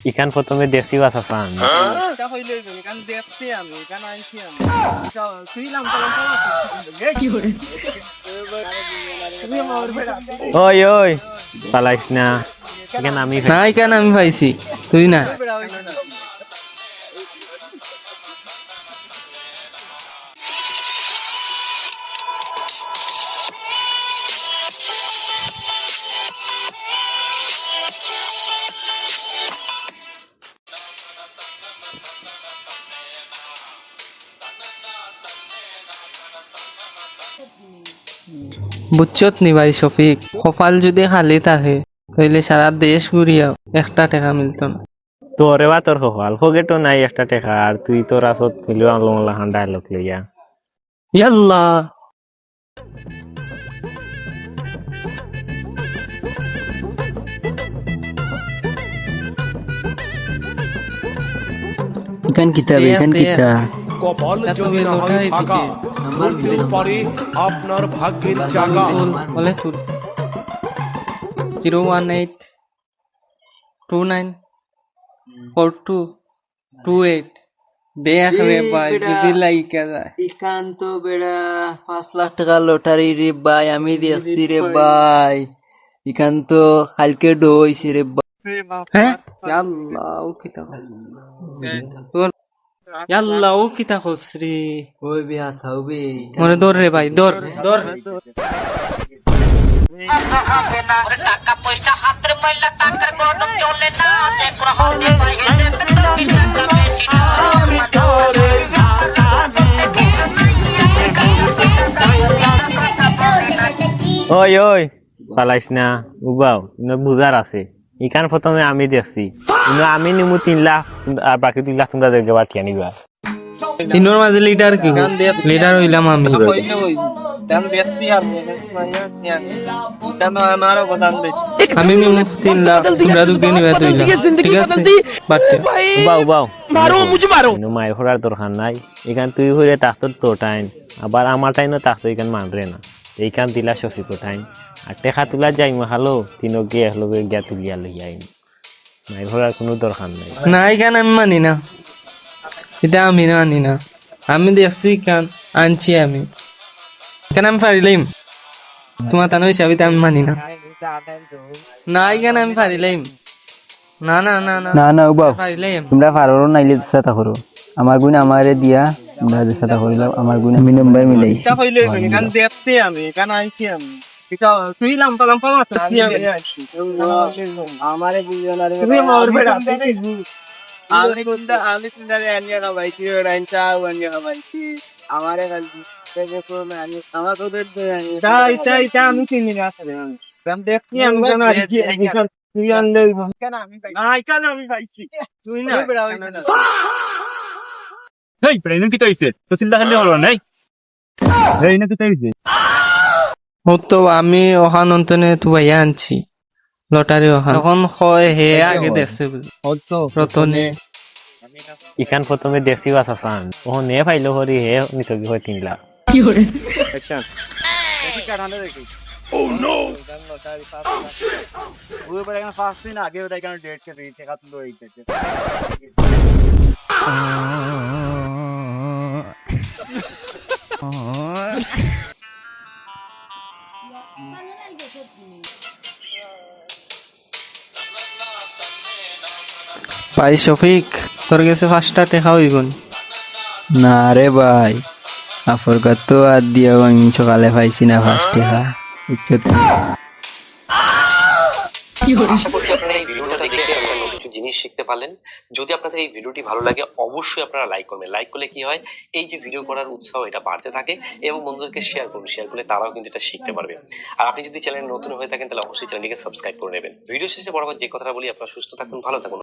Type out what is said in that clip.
ইখান প্রথমে দেশি ভাষা চান এটা হইলে এখান দেখছি আমি এখানে আইছি আমি শুইলাম তখন কি করে ওই ওই পালাইস না এখানে আমি না কেন আমি পাইছি তুই না বুঝছত নি ভাই শফিক কপাল যদি খালি থাকে তাইলে সারা দেশ ঘুরিয়াও একটা টাকা মিলত না তোরে বা তোর হল হোগে তো নাই একটা টেকা আর তুই তোর আসত মিলিও আলো হান ডায়লগ লইয়া ইয়াল্লা এখান কিতাব এখান কিতা কপাল যদি না হয় ফাঁকা মৃত্যুর পরে আপনার ভাগ্যের জায়গা বলে তুল 018294228 দেখ রে ভাই যদি লাইকা যায় এখান তো বেড়া 5 লাখ টাকা লটারি রে ভাই আমি দিয়েছি রে ভাই এখান তো কালকে ডইছি রে ভাই হ্যাঁ ইয়াল্লা ও কিতা তোর ইয়াল্লা ও কিতা খসরি ওই বিয়া সাউবে মনে দর রে ভাই দর দর ওই ওই পালাইস না উবাও বুঝার আছে ইখান প্রথমে আমি দেখছি আমি নিমু 3 লাখ আর বাকি 2 লাখ তোমরা দেখে পাঠিয়ে নিবা ইনোর মাঝে লিডার কি লিডার হইলাম আমি হইলে ওই দাম দেখছি আমি দাম আমারও বদাম দিছি আমি নিমু 3 লাখ তোমরা দুকে নিবা 2 লাখ ঠিক আছে বাটে উবাও মারো মুঝে মারো মায়ের হরার দরকার নাই এখান তুই হইলে তাহত তো টাইম আবার আমার টাইমও তাহত এখান মানরে না এইখান দিলা শফিকো টাইম আর টেকা তুলা যাই হালো তিনো গিয়ে হলো গিয়া তুলিয়া লইয়া আইন মায়ের হরার কোনো দরকার নাই না এখান আমি মানি না এটা আমি মানি না আমি দেখছি কান আনছি আমি কেন আমি পারিলাম তোমার তানো হিসাবে আমি মানি না না এখানে আমি পারিলাম না না না না না না উবাও পারিলাম তোমরা পারো নাইলে সাথে করো আমার গুণ আমারে দিয়া তোমরা যে সাথে করিলাম আমার গুণ আমি নাম্বার মিলাইছি এটা হইলে এখান দেখছি আমি এখানে আইছি আমি এটা শুইলাম তখন আমি আইছি আমারে বুঝানারে তুমি আমার বেড়া আমি কোনটা আনিয়া না ভাই কি রাইনটা আনিয়া না ভাই আমারে গালি দেখো আমি আমার তোদের এটা আমি চিনি না আসলে আমি দেখছি আমি জানা এখান তুই আনলে কেন আমি না কেন আমি পাইছি তুই না হেই প্রেরণ কি তাইছে তো চিন্তা করলে হলো নাই এই না কি তাইছে ও তো আমি ওখান অন্তনে তো ভাইয়া আনছি লটারি ওখান তখন হয় হে আগে দেখছে রতনে ইখান প্রথমে দেশি ভাষা চান ও নে পাইলো হরি হে নিত কি হয় 3 লাখ অ্যাকশন দেখি কারণে দেখি ও নো ওই বড় এখানে ফার্স্ট দিন আগে ওটা এখানে ডেট কে দিতে টাকা তুলো এই দিতে ভাই শফিক তোর কাছে 5টা টাকা হইব না রে ভাই আফর কত আর দিয়া আমি সকালে পাইছি না 5 টাকা উচ্চত আশা করছি আপনারা এই ভিডিওটা দেখে আপনারা কিছু জিনিস শিখতে পারলেন যদি আপনাদের এই ভিডিওটি ভালো লাগে অবশ্যই আপনারা লাইক করবেন লাইক করলে কি হয় এই যে ভিডিও করার উৎসাহ এটা বাড়তে থাকে এবং বন্ধুদেরকে শেয়ার করুন শেয়ার করলে তারাও কিন্তু এটা শিখতে পারবে আর আপনি যদি চ্যানেলে নতুন হয়ে থাকেন তাহলে অবশ্যই চ্যানেলটিকে সাবস্ক্রাইব করে নেবেন ভিডিও শেষে বরাবর যে কথাটা বলি আপনারা সুস্থ থাকুন ভালো থাকুন